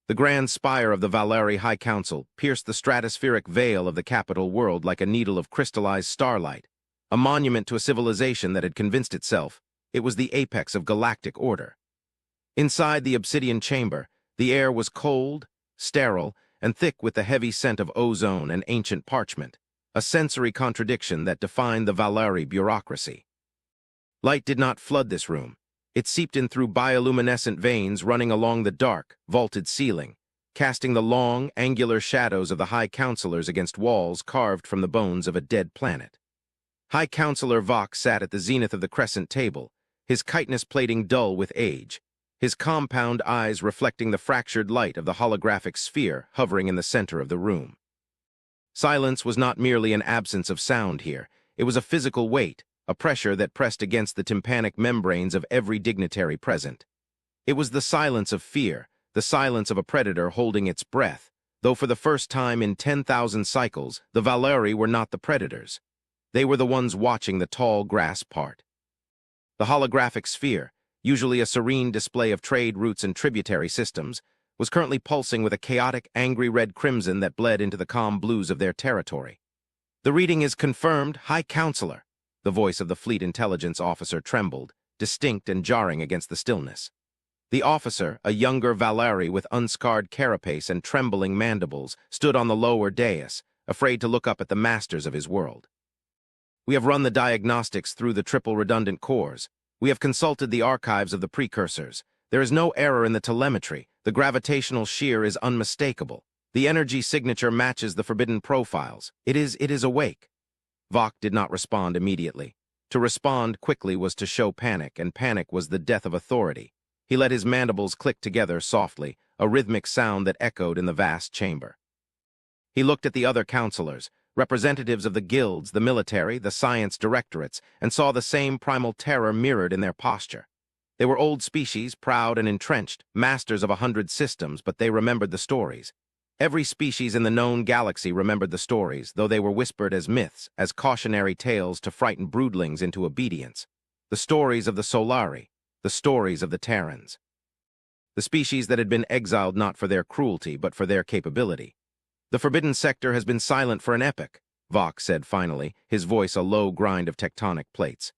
The grand spire of the Valeri High Council pierced the stratospheric veil of the capital world like a needle of crystallized starlight, a monument to a civilization that had convinced itself it was the apex of galactic order. Inside the obsidian chamber, the air was cold, sterile, and thick with the heavy scent of ozone and ancient parchment, a sensory contradiction that defined the Valeri bureaucracy. Light did not flood this room. It seeped in through bioluminescent veins running along the dark, vaulted ceiling, casting the long, angular shadows of the High Counselors against walls carved from the bones of a dead planet. High Counselor Vox sat at the zenith of the crescent table, his chitinous plating dull with age, his compound eyes reflecting the fractured light of the holographic sphere hovering in the center of the room. Silence was not merely an absence of sound here. It was a physical weight, a pressure that pressed against the tympanic membranes of every dignitary present. It was the silence of fear, the silence of a predator holding its breath, though for the first time in 10,000 cycles, the Valeri were not the predators. They were the ones watching the tall grass part. The holographic sphere, usually a serene display of trade routes and tributary systems, was currently pulsing with a chaotic, angry red crimson that bled into the calm blues of their territory. "The reading is confirmed, High Counselor." The voice of the fleet intelligence officer trembled, distinct and jarring against the stillness. The officer, a younger Valeri with unscarred carapace and trembling mandibles, stood on the lower dais, afraid to look up at the masters of his world. "We have run the diagnostics through the triple redundant cores. We have consulted the archives of the precursors. There is no error in the telemetry. The gravitational shear is unmistakable. The energy signature matches the forbidden profiles. It is awake." Vox did not respond immediately. To respond quickly was to show panic, and panic was the death of authority. He let his mandibles click together softly, a rhythmic sound that echoed in the vast chamber. He looked at the other counselors, representatives of the guilds, the military, the science directorates, and saw the same primal terror mirrored in their posture. They were old species, proud and entrenched, masters of 100 systems, but they remembered the stories. Every species in the known galaxy remembered the stories, though they were whispered as myths, as cautionary tales to frighten broodlings into obedience. The stories of the Solari, the stories of the Terrans. The species that had been exiled not for their cruelty, but for their capability. "The Forbidden Sector has been silent for an epoch," Vox said finally, his voice a low grind of tectonic plates.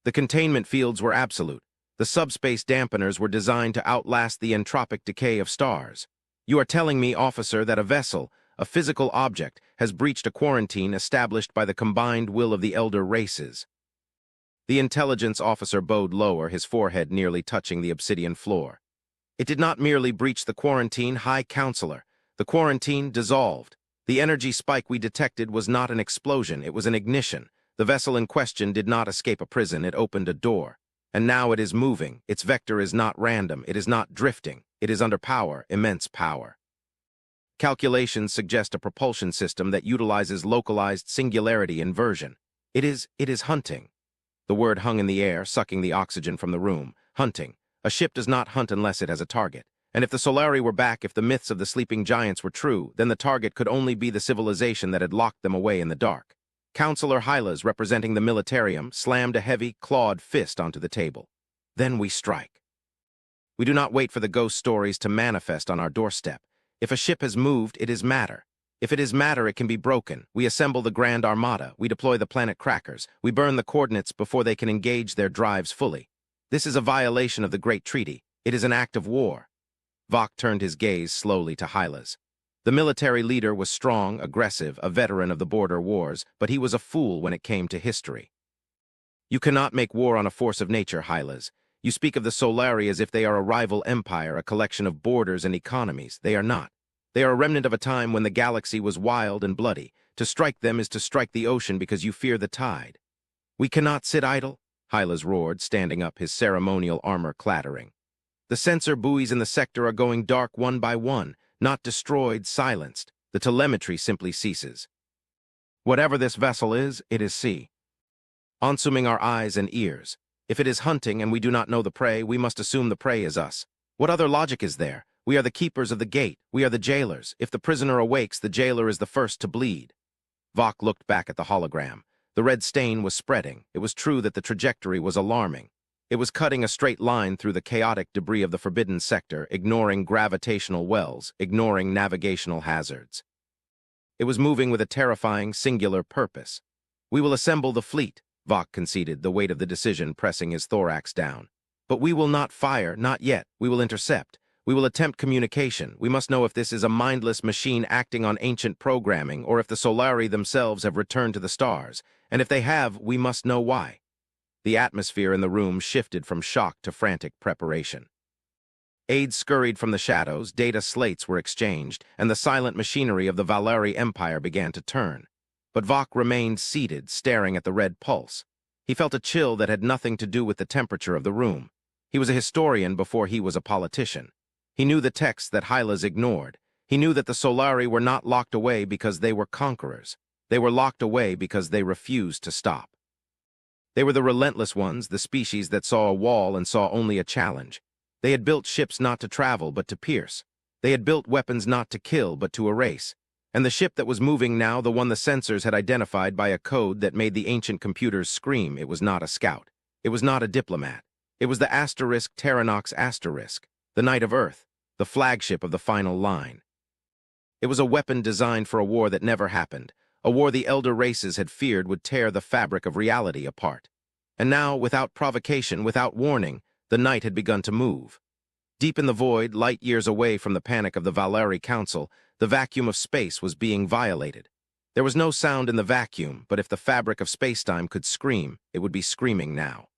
"The containment fields were absolute. The subspace dampeners were designed to outlast the entropic decay of stars. You are telling me, officer, that a vessel, a physical object, has breached a quarantine established by the combined will of the elder races." The intelligence officer bowed lower, his forehead nearly touching the obsidian floor. "It did not merely breach the quarantine, High Counselor. The quarantine dissolved. The energy spike we detected was not an explosion, it was an ignition. The vessel in question did not escape a prison, it opened a door. And now it is moving. Its vector is not random, it is not drifting. It is under power, immense power. Calculations suggest a propulsion system that utilizes localized singularity inversion. It is hunting." The word hung in the air, sucking the oxygen from the room. Hunting. A ship does not hunt unless it has a target. And if the Solari were back, if the myths of the sleeping giants were true, then the target could only be the civilization that had locked them away in the dark. Counselor Hylas, representing the militarium, slammed a heavy, clawed fist onto the table. "Then we strike. We do not wait for the ghost stories to manifest on our doorstep. If a ship has moved, it is matter. If it is matter, it can be broken. We assemble the Grand Armada. We deploy the planet crackers. We burn the coordinates before they can engage their drives fully. This is a violation of the Great Treaty. It is an act of war." Vox turned his gaze slowly to Hylas. The military leader was strong, aggressive, a veteran of the border wars, but he was a fool when it came to history. "You cannot make war on a force of nature, Hylas. You speak of the Solari as if they are a rival empire, a collection of borders and economies. They are not. They are a remnant of a time when the galaxy was wild and bloody. To strike them is to strike the ocean because you fear the tide." "We cannot sit idle," Hylas roared, standing up, his ceremonial armor clattering. "The sensor buoys in the sector are going dark one by one, not destroyed, silenced. The telemetry simply ceases. Whatever this vessel is, it is sea. Consuming our eyes and ears. If it is hunting and we do not know the prey, we must assume the prey is us. What other logic is there? We are the keepers of the gate. We are the jailers. If the prisoner awakes, the jailer is the first to bleed." Vox looked back at the hologram. The red stain was spreading. It was true that the trajectory was alarming. It was cutting a straight line through the chaotic debris of the forbidden sector, ignoring gravitational wells, ignoring navigational hazards. It was moving with a terrifying, singular purpose. "We will assemble the fleet," Vok conceded, the weight of the decision pressing his thorax down. "But we will not fire, not yet. We will intercept. We will attempt communication. We must know if this is a mindless machine acting on ancient programming, or if the Solari themselves have returned to the stars. And if they have, we must know why." The atmosphere in the room shifted from shock to frantic preparation. Aides scurried from the shadows, data slates were exchanged, and the silent machinery of the Valeri Empire began to turn. But Vok remained seated, staring at the red pulse. He felt a chill that had nothing to do with the temperature of the room. He was a historian before he was a politician. He knew the texts that Hylas ignored. He knew that the Solari were not locked away because they were conquerors. They were locked away because they refused to stop. They were the relentless ones, the species that saw a wall and saw only a challenge. They had built ships not to travel, but to pierce. They had built weapons not to kill, but to erase. And the ship that was moving now, the one the sensors had identified by a code that made the ancient computers scream, it was not a scout. It was not a diplomat. It was the Terranox Asterisk, the Knight of Earth, the flagship of the final line. It was a weapon designed for a war that never happened, a war the elder races had feared would tear the fabric of reality apart. And now, without provocation, without warning, the night had begun to move. Deep in the void, light years away from the panic of the Valeri Council, the vacuum of space was being violated. There was no sound in the vacuum, but if the fabric of spacetime could scream, it would be screaming now.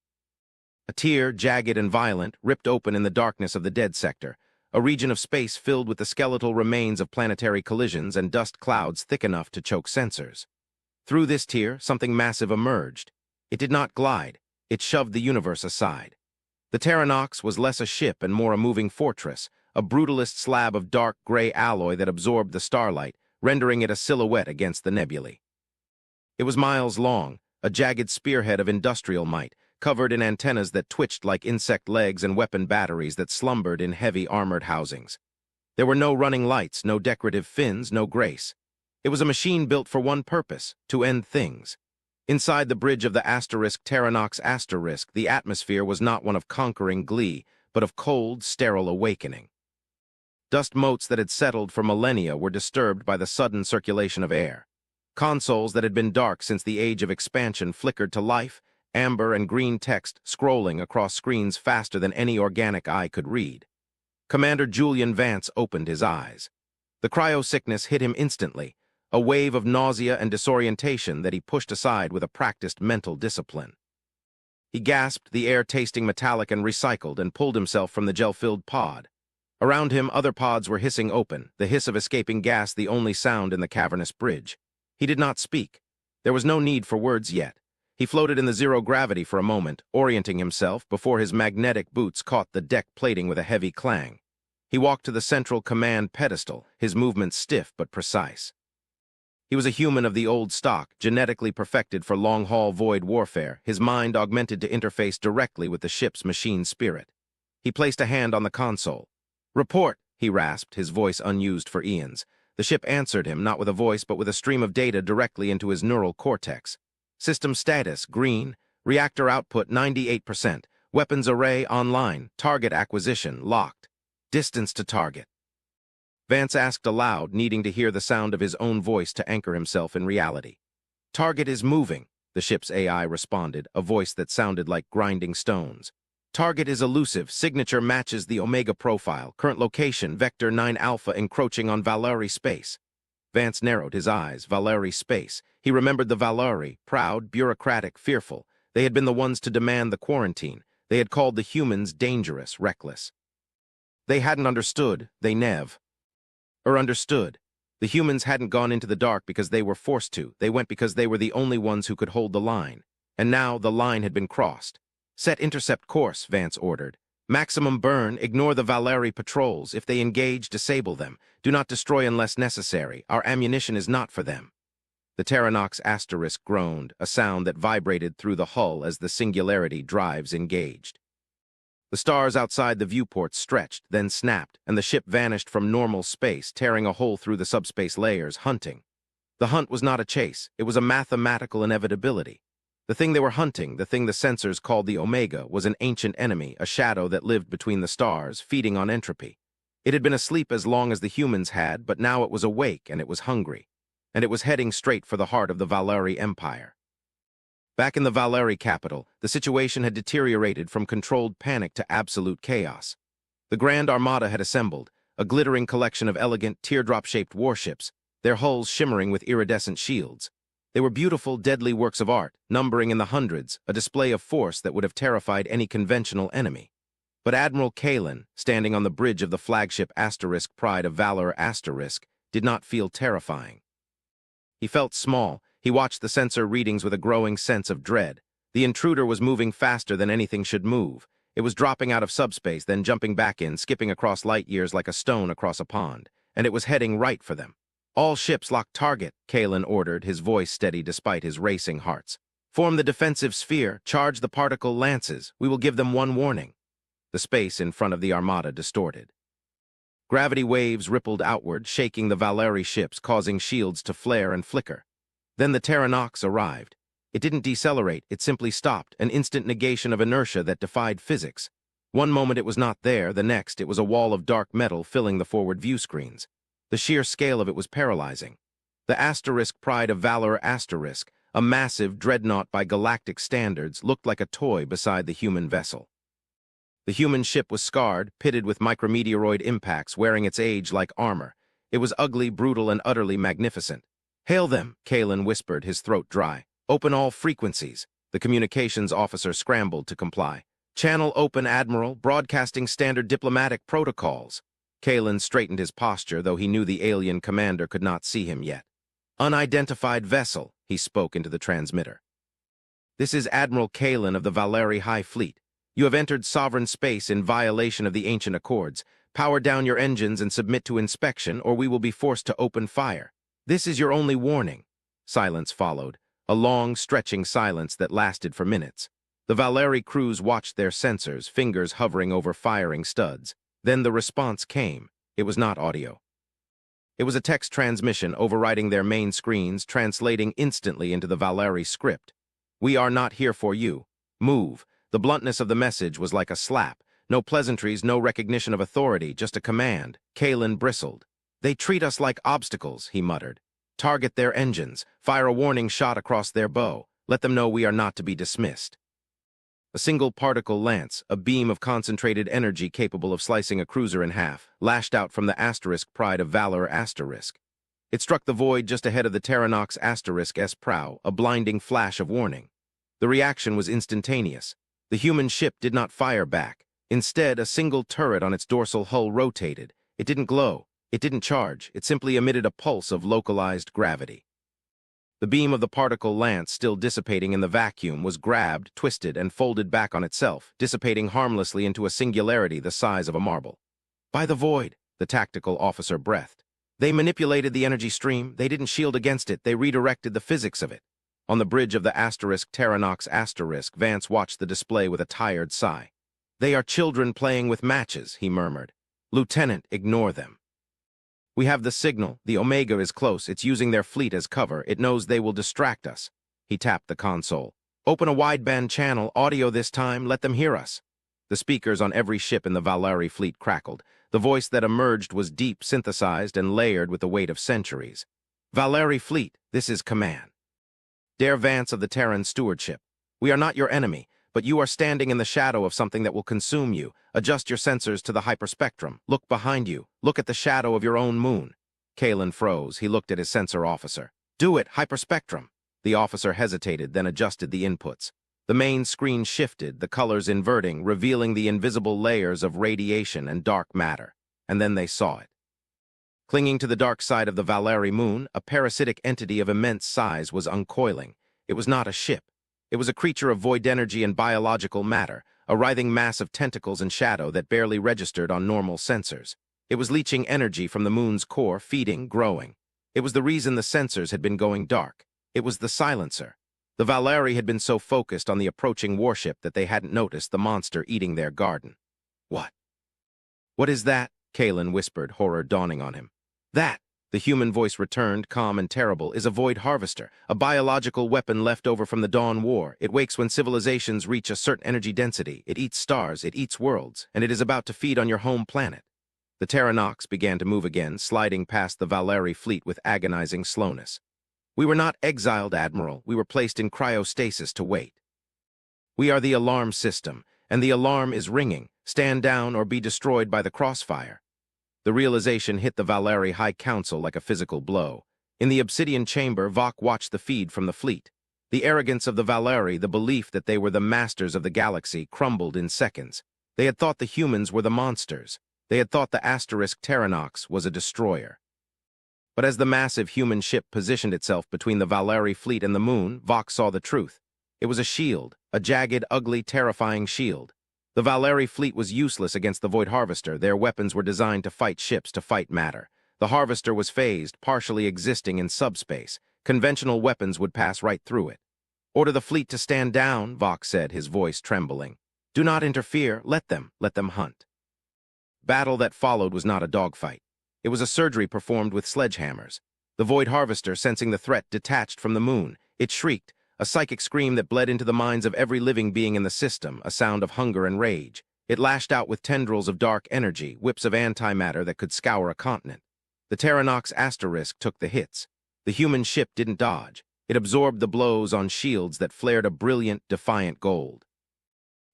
A tear, jagged and violent, ripped open in the darkness of the dead sector, a region of space filled with the skeletal remains of planetary collisions and dust clouds thick enough to choke sensors. Through this tear, something massive emerged. It did not glide. It shoved the universe aside. The Terranox was less a ship and more a moving fortress, a brutalist slab of dark gray alloy that absorbed the starlight, rendering it a silhouette against the nebulae. It was miles long, a jagged spearhead of industrial might, covered in antennas that twitched like insect legs and weapon batteries that slumbered in heavy armored housings. There were no running lights, no decorative fins, no grace. It was a machine built for one purpose, to end things. Inside the bridge of the Terranox Asterisk, the atmosphere was not one of conquering glee, but of cold, sterile awakening. Dust motes that had settled for millennia were disturbed by the sudden circulation of air. Consoles that had been dark since the age of expansion flickered to life, amber and green text scrolling across screens faster than any organic eye could read. Commander Julian Vance opened his eyes. The cryo-sickness hit him instantly, a wave of nausea and disorientation that he pushed aside with a practiced mental discipline. He gasped, the air tasting metallic and recycled, and pulled himself from the gel-filled pod. Around him, other pods were hissing open, the hiss of escaping gas the only sound in the cavernous bridge. He did not speak. There was no need for words yet. He floated in the zero gravity for a moment, orienting himself before his magnetic boots caught the deck plating with a heavy clang. He walked to the central command pedestal, his movements stiff but precise. He was a human of the old stock, genetically perfected for long-haul void warfare, his mind augmented to interface directly with the ship's machine spirit. He placed a hand on the console. "Report," he rasped, his voice unused for eons. The ship answered him, not with a voice but with a stream of data directly into his neural cortex. System status, green. Reactor output, 98%. Weapons array, online. Target acquisition, locked. Distance to target. Vance asked aloud, needing to hear the sound of his own voice to anchor himself in reality. "Target is moving," the ship's AI responded, a voice that sounded like grinding stones. "Target is elusive. Signature matches the Omega profile. Current location, Vector 9 Alpha encroaching on Valeri space." Vance narrowed his eyes. Valeri space. He remembered the Valeri, proud, bureaucratic, fearful. They had been the ones to demand the quarantine. They had called the humans dangerous, reckless. They hadn't understood. They nev. Understood. The humans hadn't gone into the dark because they were forced to. They went because they were the only ones who could hold the line. And now the line had been crossed. "Set intercept course," Vance ordered. "Maximum burn, ignore the Valeri patrols. If they engage, disable them. Do not destroy unless necessary. Our ammunition is not for them." The Terranox Asterisk groaned, a sound that vibrated through the hull as the singularity drives engaged. The stars outside the viewport stretched, then snapped, and the ship vanished from normal space, tearing a hole through the subspace layers, hunting. The hunt was not a chase. It was a mathematical inevitability. The thing they were hunting, the thing the sensors called the Omega, was an ancient enemy, a shadow that lived between the stars, feeding on entropy. It had been asleep as long as the humans had, but now it was awake and it was hungry. And it was heading straight for the heart of the Valeri Empire. Back in the Valeri capital, the situation had deteriorated from controlled panic to absolute chaos. The Grand Armada had assembled, a glittering collection of elegant, teardrop-shaped warships, their hulls shimmering with iridescent shields. They were beautiful, deadly works of art, numbering in the hundreds, a display of force that would have terrified any conventional enemy. But Admiral Kalen, standing on the bridge of the flagship Pride of Valor did not feel terrifying. He felt small. He watched the sensor readings with a growing sense of dread. The intruder was moving faster than anything should move. It was dropping out of subspace, then jumping back in, skipping across light years like a stone across a pond. And it was heading right for them. All ships lock target, Kalen ordered, his voice steady despite his racing hearts. Form the defensive sphere, charge the particle lances. We will give them one warning. The space in front of the Armada distorted. Gravity waves rippled outward, shaking the Valeri ships, causing shields to flare and flicker. Then the Terranox arrived. It didn't decelerate, it simply stopped, an instant negation of inertia that defied physics. One moment it was not there, the next it was a wall of dark metal filling the forward view screens. The sheer scale of it was paralyzing. The Pride of Valor a massive dreadnought by galactic standards, looked like a toy beside the human vessel. The human ship was scarred, pitted with micrometeoroid impacts, wearing its age like armor. It was ugly, brutal, and utterly magnificent. "Hail them," Kalen whispered, his throat dry. "Open all frequencies." The communications officer scrambled to comply. "Channel open, Admiral, broadcasting standard diplomatic protocols." Kalen straightened his posture, though he knew the alien commander could not see him yet. "Unidentified vessel," he spoke into the transmitter. "This is Admiral Kalen of the Valeri High Fleet. You have entered sovereign space in violation of the ancient accords. Power down your engines and submit to inspection, or we will be forced to open fire. This is your only warning." Silence followed, a long, stretching silence that lasted for minutes. The Valeri crews watched their sensors, fingers hovering over firing studs. Then the response came. It was not audio. It was a text transmission overriding their main screens, translating instantly into the Valeri script. "We are not here for you. Move." The bluntness of the message was like a slap. No pleasantries, no recognition of authority, just a command. Kalen bristled. "They treat us like obstacles," he muttered. "Target their engines. Fire a warning shot across their bow. Let them know we are not to be dismissed." A single particle lance, a beam of concentrated energy capable of slicing a cruiser in half, lashed out from the Pride of Valor It struck the void just ahead of the Terranox S prow, a blinding flash of warning. The reaction was instantaneous. The human ship did not fire back. Instead, a single turret on its dorsal hull rotated. It didn't glow. It didn't charge. It simply emitted a pulse of localized gravity. The beam of the particle lance, still dissipating in the vacuum, was grabbed, twisted, and folded back on itself, dissipating harmlessly into a singularity the size of a marble. "By the void," the tactical officer breathed. "They manipulated the energy stream. They didn't shield against it. They redirected the physics of it." On the bridge of the Terranox Vance watched the display with a tired sigh. "They are children playing with matches," he murmured. "Lieutenant, ignore them. We have the signal. The Omega is close. It's using their fleet as cover. It knows they will distract us." He tapped the console. "Open a wideband channel, audio this time. Let them hear us." The speakers on every ship in the Valeri fleet crackled. The voice that emerged was deep, synthesized, and layered with the weight of centuries. "Valeri fleet, this is command. Dare Vance of the Terran stewardship. We are not your enemy, but you are standing in the shadow of something that will consume you. Adjust your sensors to the hyperspectrum. Look behind you. Look at the shadow of your own moon." Kalen froze. He looked at his sensor officer. "Do it, hyperspectrum." The officer hesitated, then adjusted the inputs. The main screen shifted, the colors inverting, revealing the invisible layers of radiation and dark matter. And then they saw it. Clinging to the dark side of the Valeri moon, a parasitic entity of immense size was uncoiling. It was not a ship. It was a creature of void energy and biological matter, a writhing mass of tentacles and shadow that barely registered on normal sensors. It was leaching energy from the moon's core, feeding, growing. It was the reason the sensors had been going dark. It was the silencer. The Valeri had been so focused on the approaching warship that they hadn't noticed the monster eating their garden. "What? What is that?" Kalen whispered, horror dawning on him. "That," The human voice returned, calm and terrible, is a void harvester, a biological weapon left over from the Dawn War. It wakes when civilizations reach a certain energy density. It eats stars, it eats worlds, and it is about to feed on your home planet. The Terranox began to move again, sliding past the Valeri fleet with agonizing slowness. We were not exiled, Admiral. We were placed in cryostasis to wait. We are the alarm system, and the alarm is ringing. Stand down or be destroyed by the crossfire. The realization hit the Valeri High Council like a physical blow. In the obsidian chamber, Vok watched the feed from the fleet. The arrogance of the Valeri, the belief that they were the masters of the galaxy, crumbled in seconds. They had thought the humans were the monsters. They had thought the asterisk Terranox was a destroyer. But as the massive human ship positioned itself between the Valeri fleet and the moon, Vok saw the truth. It was a shield, a jagged, ugly, terrifying shield. The Valeri fleet was useless against the Void Harvester. Their weapons were designed to fight ships, to fight matter. The Harvester was phased, partially existing in subspace. Conventional weapons would pass right through it. Order the fleet to stand down, Vok said, his voice trembling. Do not interfere. Let them hunt. Battle that followed was not a dogfight. It was a surgery performed with sledgehammers. The Void Harvester, sensing the threat, detached from the moon. It shrieked, a psychic scream that bled into the minds of every living being in the system, a sound of hunger and rage. It lashed out with tendrils of dark energy, whips of antimatter that could scour a continent. The Terranox asterisk took the hits. The human ship didn't dodge. It absorbed the blows on shields that flared a brilliant, defiant gold.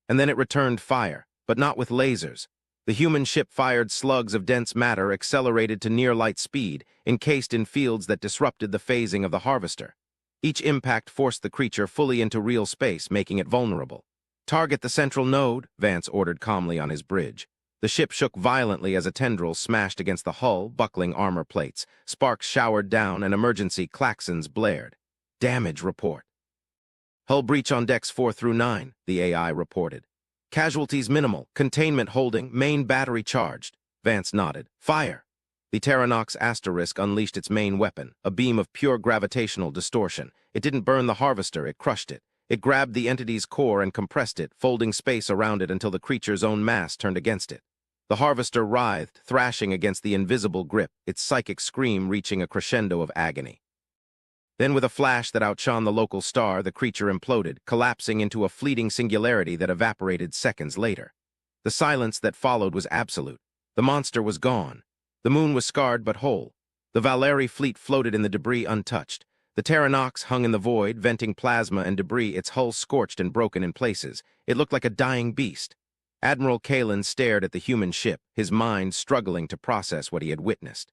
And then it returned fire, but not with lasers. The human ship fired slugs of dense matter accelerated to near-light speed, encased in fields that disrupted the phasing of the Harvester. Each impact forced the creature fully into real space, making it vulnerable. Target the central node, Vance ordered calmly on his bridge. The ship shook violently as a tendril smashed against the hull, buckling armor plates. Sparks showered down and emergency klaxons blared. Damage report. Hull breach on decks 4 through 9, the AI reported. Casualties minimal, containment holding, main battery charged. Vance nodded. Fire! The Terranox asterisk unleashed its main weapon, a beam of pure gravitational distortion. It didn't burn the Harvester, it crushed it. It grabbed the entity's core and compressed it, folding space around it until the creature's own mass turned against it. The Harvester writhed, thrashing against the invisible grip, its psychic scream reaching a crescendo of agony. Then with a flash that outshone the local star, the creature imploded, collapsing into a fleeting singularity that evaporated seconds later. The silence that followed was absolute. The monster was gone. The moon was scarred but whole. The Valeri fleet floated in the debris untouched. The Terranox hung in the void, venting plasma and debris, its hull scorched and broken in places. It looked like a dying beast. Admiral Kalen stared at the human ship, his mind struggling to process what he had witnessed.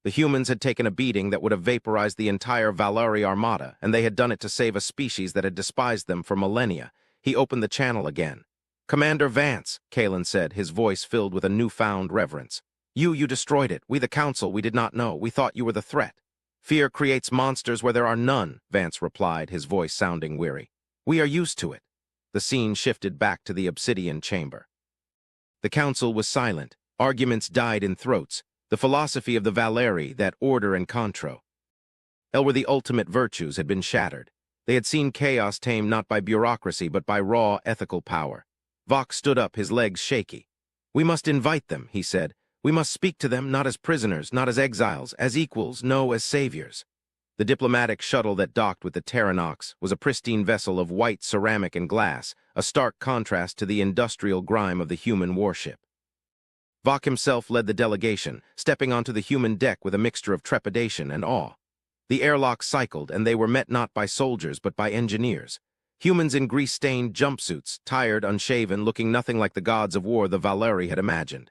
The humans had taken a beating that would have vaporized the entire Valeri armada, and they had done it to save a species that had despised them for millennia. He opened the channel again. Commander Vance, Kalen said, his voice filled with a newfound reverence. You destroyed it. We the Council, we did not know. We thought you were the threat. Fear creates monsters where there are none, Vance replied, his voice sounding weary. We are used to it. The scene shifted back to the obsidian chamber. The Council was silent. Arguments died in throats. The philosophy of the Valeri, that order and contro, were the ultimate virtues, had been shattered. They had seen chaos tamed not by bureaucracy but by raw ethical power. Vok stood up, his legs shaky. We must invite them, he said. We must speak to them not as prisoners, not as exiles, as equals, no, as saviors. The diplomatic shuttle that docked with the Terranox was a pristine vessel of white ceramic and glass, a stark contrast to the industrial grime of the human warship. Vok himself led the delegation, stepping onto the human deck with a mixture of trepidation and awe. The airlock cycled, and they were met not by soldiers but by engineers. Humans in grease-stained jumpsuits, tired, unshaven, looking nothing like the gods of war the Valeri had imagined.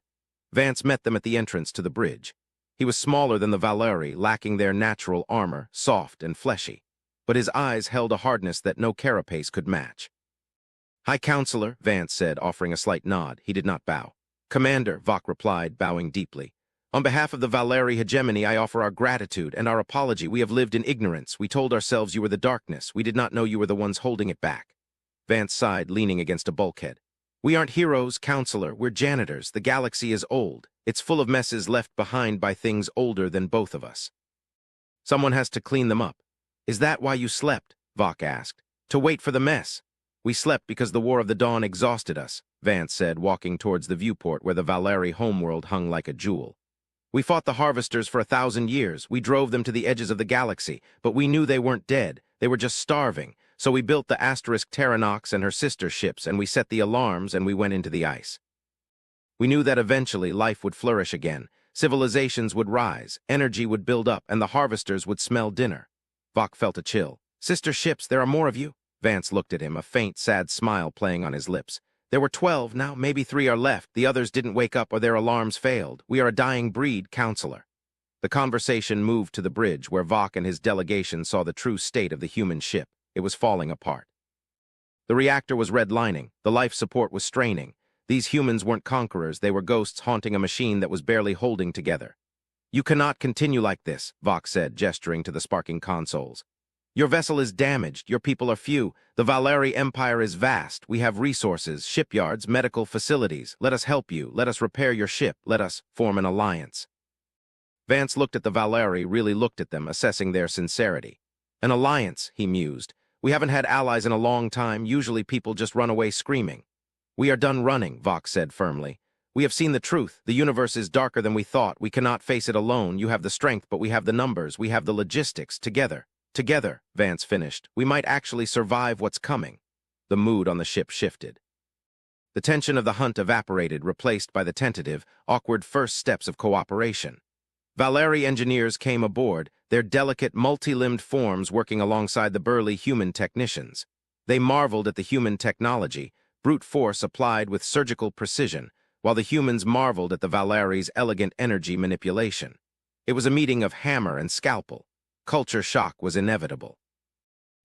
Vance met them at the entrance to the bridge. He was smaller than the Valeri, lacking their natural armor, soft and fleshy. But his eyes held a hardness that no carapace could match. High Counselor, Vance said, offering a slight nod. He did not bow. Commander, Vok replied, bowing deeply. On behalf of the Valeri hegemony, I offer our gratitude and our apology. We have lived in ignorance. We told ourselves you were the darkness. We did not know you were the ones holding it back. Vance sighed, leaning against a bulkhead. We aren't heroes, Counselor. We're janitors. The galaxy is old. It's full of messes left behind by things older than both of us. Someone has to clean them up. Is that why you slept? Vok asked. To wait for the mess. We slept because the War of the Dawn exhausted us, Vance said, walking towards the viewport where the Valeri homeworld hung like a jewel. We fought the harvesters for 1,000 years. We drove them to the edges of the galaxy, but we knew they weren't dead. They were just starving. So we built the asterisk Terranox and her sister ships, and we set the alarms, and we went into the ice. We knew that eventually life would flourish again. Civilizations would rise, energy would build up, and the harvesters would smell dinner. Vok felt a chill. Sister ships, there are more of you? Vance looked at him, a faint, sad smile playing on his lips. There were 12, now maybe 3 are left. The others didn't wake up or their alarms failed. We are a dying breed, counselor. The conversation moved to the bridge where Vok and his delegation saw the true state of the human ship. It was falling apart. The reactor was redlining. The life support was straining. These humans weren't conquerors. They were ghosts haunting a machine that was barely holding together. You cannot continue like this, Vok said, gesturing to the sparking consoles. Your vessel is damaged. Your people are few. The Valeri Empire is vast. We have resources, shipyards, medical facilities. Let us help you. Let us repair your ship. Let us form an alliance. Vance looked at the Valeri, really looked at them, assessing their sincerity. An alliance, he mused. We haven't had allies in a long time. Usually people just run away screaming. We are done running, Vok said firmly. We have seen the truth. The universe is darker than we thought. We cannot face it alone. You have the strength, but we have the numbers. We have the logistics. Together. Together, Vance finished, we might actually survive what's coming. The mood on the ship shifted. The tension of the hunt evaporated, replaced by the tentative, awkward first steps of cooperation. Valeri engineers came aboard, their delicate, multi-limbed forms working alongside the burly human technicians. They marveled at the human technology, brute force applied with surgical precision, while the humans marveled at the Valeri's elegant energy manipulation. It was a meeting of hammer and scalpel. Culture shock was inevitable.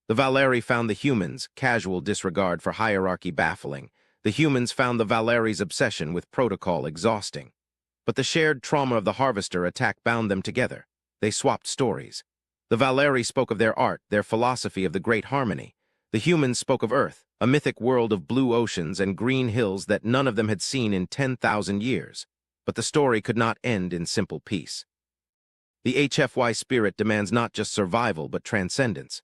The Valeri found the humans' casual disregard for hierarchy baffling. The humans found the Valeri's obsession with protocol exhausting. But the shared trauma of the harvester attack bound them together. They swapped stories. The Valeri spoke of their art, their philosophy of the great harmony. The humans spoke of Earth, a mythic world of blue oceans and green hills that none of them had seen in 10,000 years. But the story could not end in simple peace. The HFY spirit demands not just survival, but transcendence.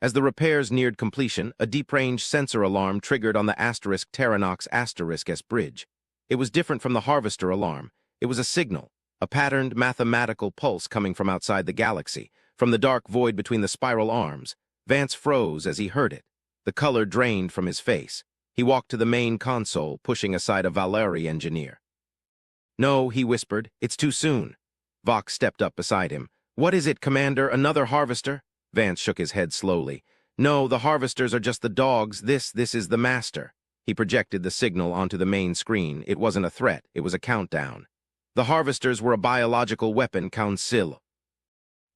As the repairs neared completion, a deep-range sensor alarm triggered on the asterisk Terranox *S bridge. It was different from the harvester alarm. It was a signal, a patterned mathematical pulse coming from outside the galaxy, from the dark void between the spiral arms. Vance froze as he heard it. The color drained from his face. He walked to the main console, pushing aside a Valeri engineer. No, he whispered, it's too soon. Vok stepped up beside him. What is it, Commander? Another harvester? Vance shook his head slowly. No, the harvesters are just the dogs. This is the master. He projected the signal onto the main screen. It wasn't a threat. It was a countdown. The harvesters were a biological weapon, council.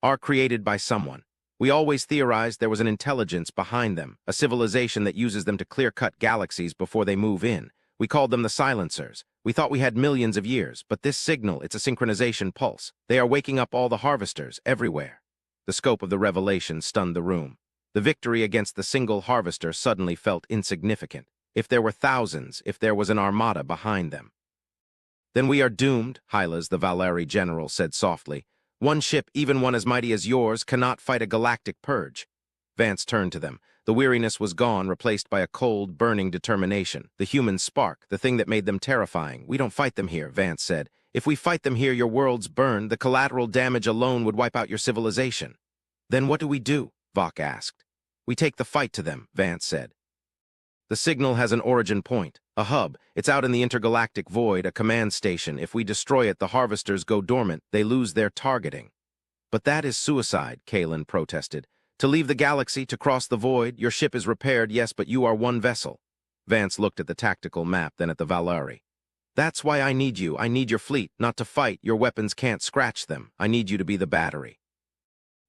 Are created by someone. We always theorized there was an intelligence behind them, a civilization that uses them to clear-cut galaxies before they move in. We called them the silencers. We thought we had millions of years, but this signal, it's a synchronization pulse. They are waking up all the harvesters, everywhere. The scope of the revelation stunned the room. The victory against the single harvester suddenly felt insignificant. If there were thousands, if there was an armada behind them. Then we are doomed, Hylas, the Valeri general, said softly. One ship, even one as mighty as yours, cannot fight a galactic purge. Vance turned to them. The weariness was gone, replaced by a cold, burning determination. The human spark, the thing that made them terrifying. We don't fight them here, Vance said. If we fight them here, your worlds burn. The collateral damage alone would wipe out your civilization. Then what do we do? Vok asked. We take the fight to them, Vance said. The signal has an origin point, a hub. It's out in the intergalactic void, a command station. If we destroy it, the harvesters go dormant. They lose their targeting. But that is suicide, Kalen protested. To leave the galaxy, to cross the void, your ship is repaired, yes, but you are one vessel. Vance looked at the tactical map, then at the Valeri. That's why I need you. I need your fleet, not to fight. Your weapons can't scratch them. I need you to be the battery.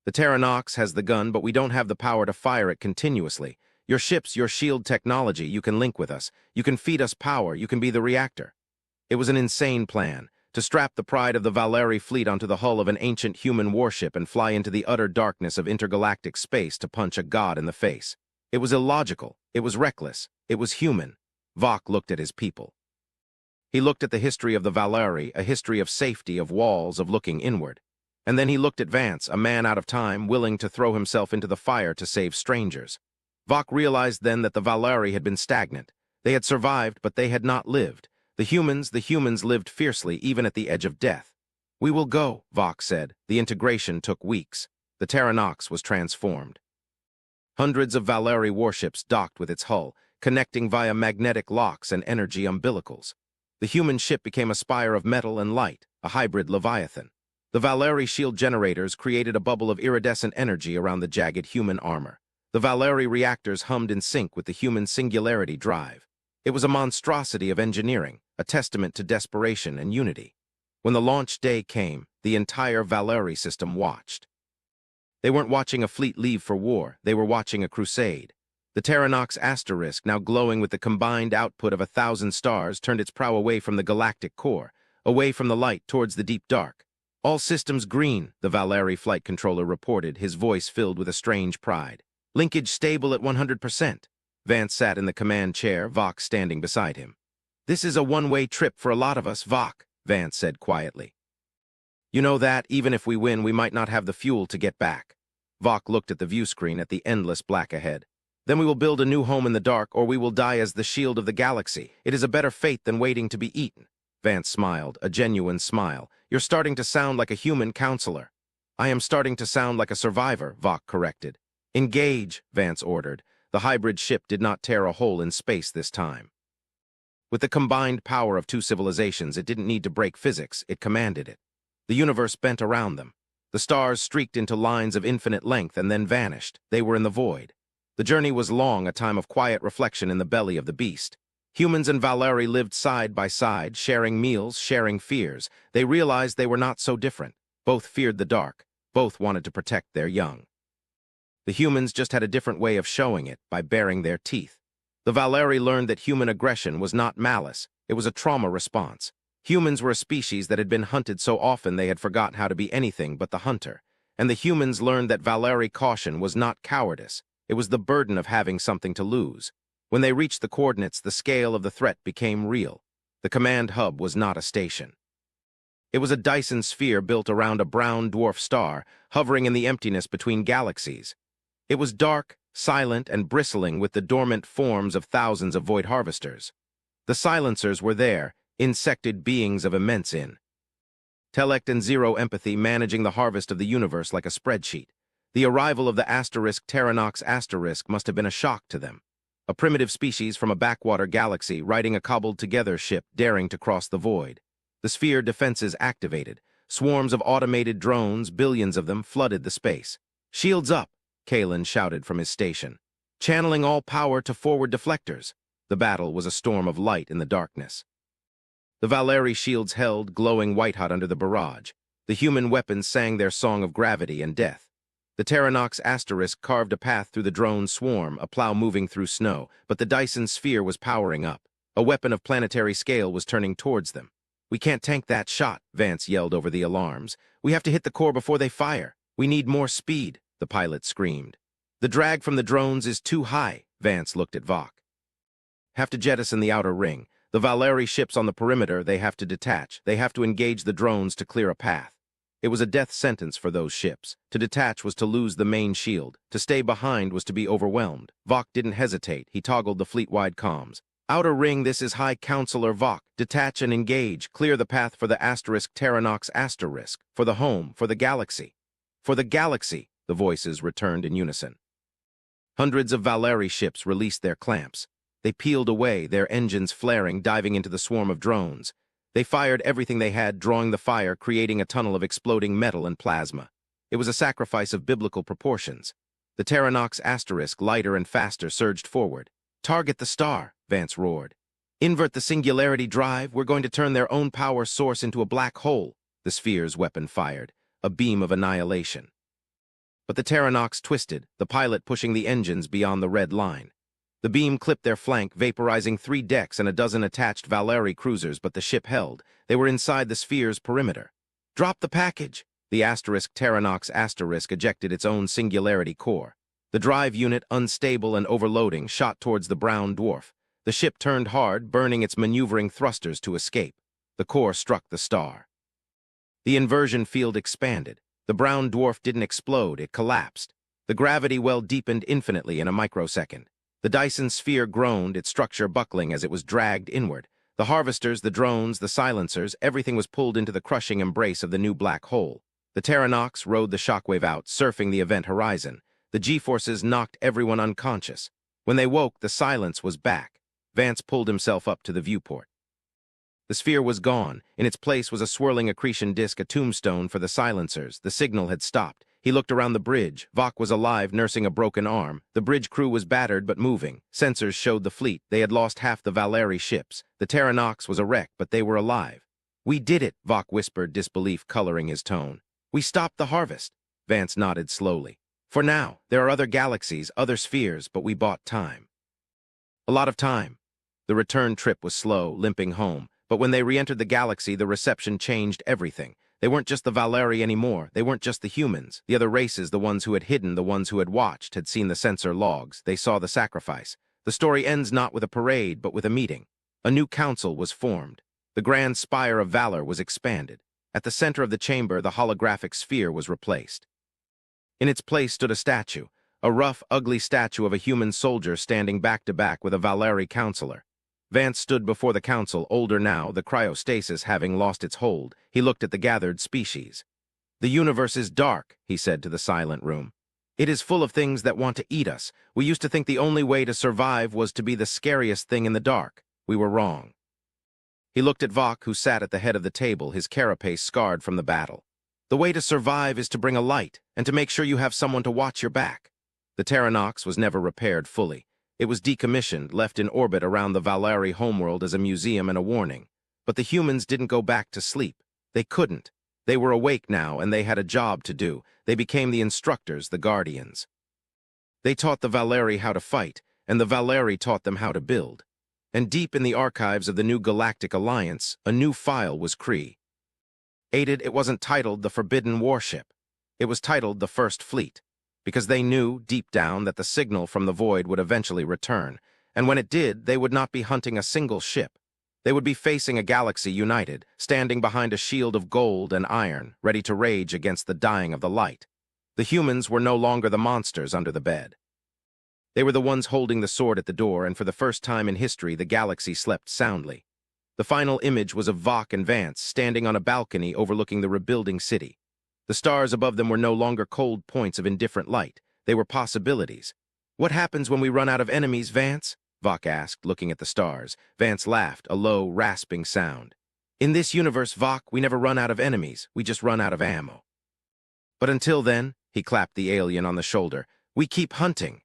The Terranox has the gun, but we don't have the power to fire it continuously. Your ships, your shield technology, you can link with us. You can feed us power. You can be the reactor. It was an insane plan. To strap the pride of the Valeri fleet onto the hull of an ancient human warship and fly into the utter darkness of intergalactic space to punch a god in the face. It was illogical. It was reckless. It was human. Vok looked at his people. He looked at the history of the Valeri, a history of safety, of walls, of looking inward. And then he looked at Vance, a man out of time, willing to throw himself into the fire to save strangers. Vok realized then that the Valeri had been stagnant. They had survived, but they had not lived. The humans lived fiercely, even at the edge of death. "We will go," Vox said. The integration took weeks. The Terranox was transformed. Hundreds of Valeri warships docked with its hull, connecting via magnetic locks and energy umbilicals. The human ship became a spire of metal and light, a hybrid Leviathan. The Valeri shield generators created a bubble of iridescent energy around the jagged human armor. The Valeri reactors hummed in sync with the human singularity drive. It was a monstrosity of engineering, a testament to desperation and unity. When the launch day came, the entire Valeri system watched. They weren't watching a fleet leave for war, they were watching a crusade. The Terranox asterisk, now glowing with the combined output of 1,000 stars, turned its prow away from the galactic core, away from the light towards the deep dark. "All systems green," the Valeri flight controller reported, his voice filled with a strange pride. "Linkage stable at 100%. Vance sat in the command chair, Vox standing beside him. "This is a one-way trip for a lot of us, Vox," Vance said quietly. "You know that, even if we win, we might not have the fuel to get back." Vox looked at the view screen at the endless black ahead. "Then we will build a new home in the dark, or we will die as the shield of the galaxy. It is a better fate than waiting to be eaten." Vance smiled, a genuine smile. "You're starting to sound like a human counselor." "I am starting to sound like a survivor," Vox corrected. "Engage," Vance ordered. The hybrid ship did not tear a hole in space this time. With the combined power of two civilizations, it didn't need to break physics, it commanded it. The universe bent around them. The stars streaked into lines of infinite length and then vanished. They were in the void. The journey was long, a time of quiet reflection in the belly of the beast. Humans and Valeri lived side by side, sharing meals, sharing fears. They realized they were not so different. Both feared the dark. Both wanted to protect their young. The humans just had a different way of showing it, by baring their teeth. The Valeri learned that human aggression was not malice, it was a trauma response. Humans were a species that had been hunted so often they had forgotten how to be anything but the hunter. And the humans learned that Valeri caution was not cowardice, it was the burden of having something to lose. When they reached the coordinates, the scale of the threat became real. The command hub was not a station. It was a Dyson sphere built around a brown dwarf star, hovering in the emptiness between galaxies. It was dark, silent, and bristling with the dormant forms of thousands of void harvesters. The silencers were there, insected beings of immense intellect and zero empathy, managing the harvest of the universe like a spreadsheet. The arrival of the Terranox asterisk must have been a shock to them. A primitive species from a backwater galaxy riding a cobbled-together ship daring to cross the void. The sphere defenses activated. Swarms of automated drones, billions of them, flooded the space. "Shields up!" Kalen shouted from his station. "Channeling all power to forward deflectors." The battle was a storm of light in the darkness. The Valeri shields held, glowing white-hot under the barrage. The human weapons sang their song of gravity and death. The Terranox asterisk carved a path through the drone swarm, a plow moving through snow, but the Dyson sphere was powering up. A weapon of planetary scale was turning towards them. "We can't tank that shot," Vance yelled over the alarms. "We have to hit the core before they fire. We need more speed," the pilot screamed. "The drag from the drones is too high," Vance looked at Vox. "Have to jettison the outer ring. The Valeri ships on the perimeter, they have to detach. They have to engage the drones to clear a path." It was a death sentence for those ships. To detach was to lose the main shield. To stay behind was to be overwhelmed. Vox didn't hesitate. He toggled the fleet-wide comms. "Outer ring, this is High Counselor Vox. Detach and engage. Clear the path for the Terranox asterisk. For the home, for the galaxy." "For the galaxy," the voices returned in unison. Hundreds of Valeri ships released their clamps. They peeled away, their engines flaring, diving into the swarm of drones. They fired everything they had, drawing the fire, creating a tunnel of exploding metal and plasma. It was a sacrifice of biblical proportions. The Terranox asterisk, lighter and faster, surged forward. "Target the star," Vance roared. "Invert the singularity drive. We're going to turn their own power source into a black hole." The sphere's weapon fired, a beam of annihilation. But the Terranox twisted, the pilot pushing the engines beyond the red line. The beam clipped their flank, vaporizing 3 decks and a dozen attached Valeri cruisers, but the ship held. They were inside the sphere's perimeter. "Drop the package!" The Terranox asterisk ejected its own singularity core. The drive unit, unstable and overloading, shot towards the brown dwarf. The ship turned hard, burning its maneuvering thrusters to escape. The core struck the star. The inversion field expanded. The brown dwarf didn't explode, it collapsed. The gravity well deepened infinitely in a microsecond. The Dyson sphere groaned, its structure buckling as it was dragged inward. The harvesters, the drones, the silencers, everything was pulled into the crushing embrace of the new black hole. The Terranox rode the shockwave out, surfing the event horizon. The G-forces knocked everyone unconscious. When they woke, the silence was back. Vance pulled himself up to the viewport. The sphere was gone. In its place was a swirling accretion disk, a tombstone for the silencers. The signal had stopped. He looked around the bridge. Vok was alive, nursing a broken arm. The bridge crew was battered but moving. Sensors showed the fleet. They had lost half the Valeri ships. The Terranox was a wreck, but they were alive. "We did it," Vok whispered, disbelief coloring his tone. "We stopped the harvest." Vance nodded slowly. "For now, there are other galaxies, other spheres, but we bought time." A lot of time. The return trip was slow, limping home. But when they re-entered the galaxy, the reception changed everything. They weren't just the Valeri anymore. They weren't just the humans. The other races, the ones who had hidden, the ones who had watched, had seen the sensor logs. They saw the sacrifice. The story ends not with a parade, but with a meeting. A new council was formed. The grand spire of valor was expanded. At the center of the chamber, the holographic sphere was replaced. In its place stood a statue, a rough, ugly statue of a human soldier standing back to back with a Valeri counselor. Vance stood before the council, older now, the cryostasis having lost its hold. He looked at the gathered species. "The universe is dark," he said to the silent room. "It is full of things that want to eat us. We used to think the only way to survive was to be the scariest thing in the dark. We were wrong." He looked at Vok, who sat at the head of the table, his carapace scarred from the battle. "The way to survive is to bring a light, and to make sure you have someone to watch your back." The Terranox was never repaired fully. It was decommissioned, left in orbit around the Valeri homeworld as a museum and a warning. But the humans didn't go back to sleep. They couldn't. They were awake now, and they had a job to do. They became the instructors, the guardians. They taught the Valeri how to fight, and the Valeri taught them how to build. And deep in the archives of the new Galactic Alliance, a new file was created. It wasn't titled the Forbidden Warship. It was titled the First Fleet, because they knew, deep down, that the signal from the void would eventually return, and when it did, they would not be hunting a single ship. They would be facing a galaxy united, standing behind a shield of gold and iron, ready to rage against the dying of the light. The humans were no longer the monsters under the bed. They were the ones holding the sword at the door, and for the first time in history, the galaxy slept soundly. The final image was of Vok and Vance standing on a balcony overlooking the rebuilding city. The stars above them were no longer cold points of indifferent light. They were possibilities. "What happens when we run out of enemies, Vance?" Vok asked, looking at the stars. Vance laughed, a low, rasping sound. "In this universe, Vok, we never run out of enemies. We just run out of ammo. But until then," he clapped the alien on the shoulder, "we keep hunting."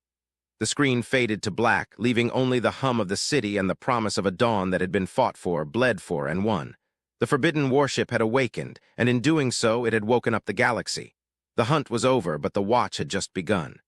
The screen faded to black, leaving only the hum of the city and the promise of a dawn that had been fought for, bled for, and won. The forbidden warship had awakened, and in doing so, it had woken up the galaxy. The hunt was over, but the watch had just begun.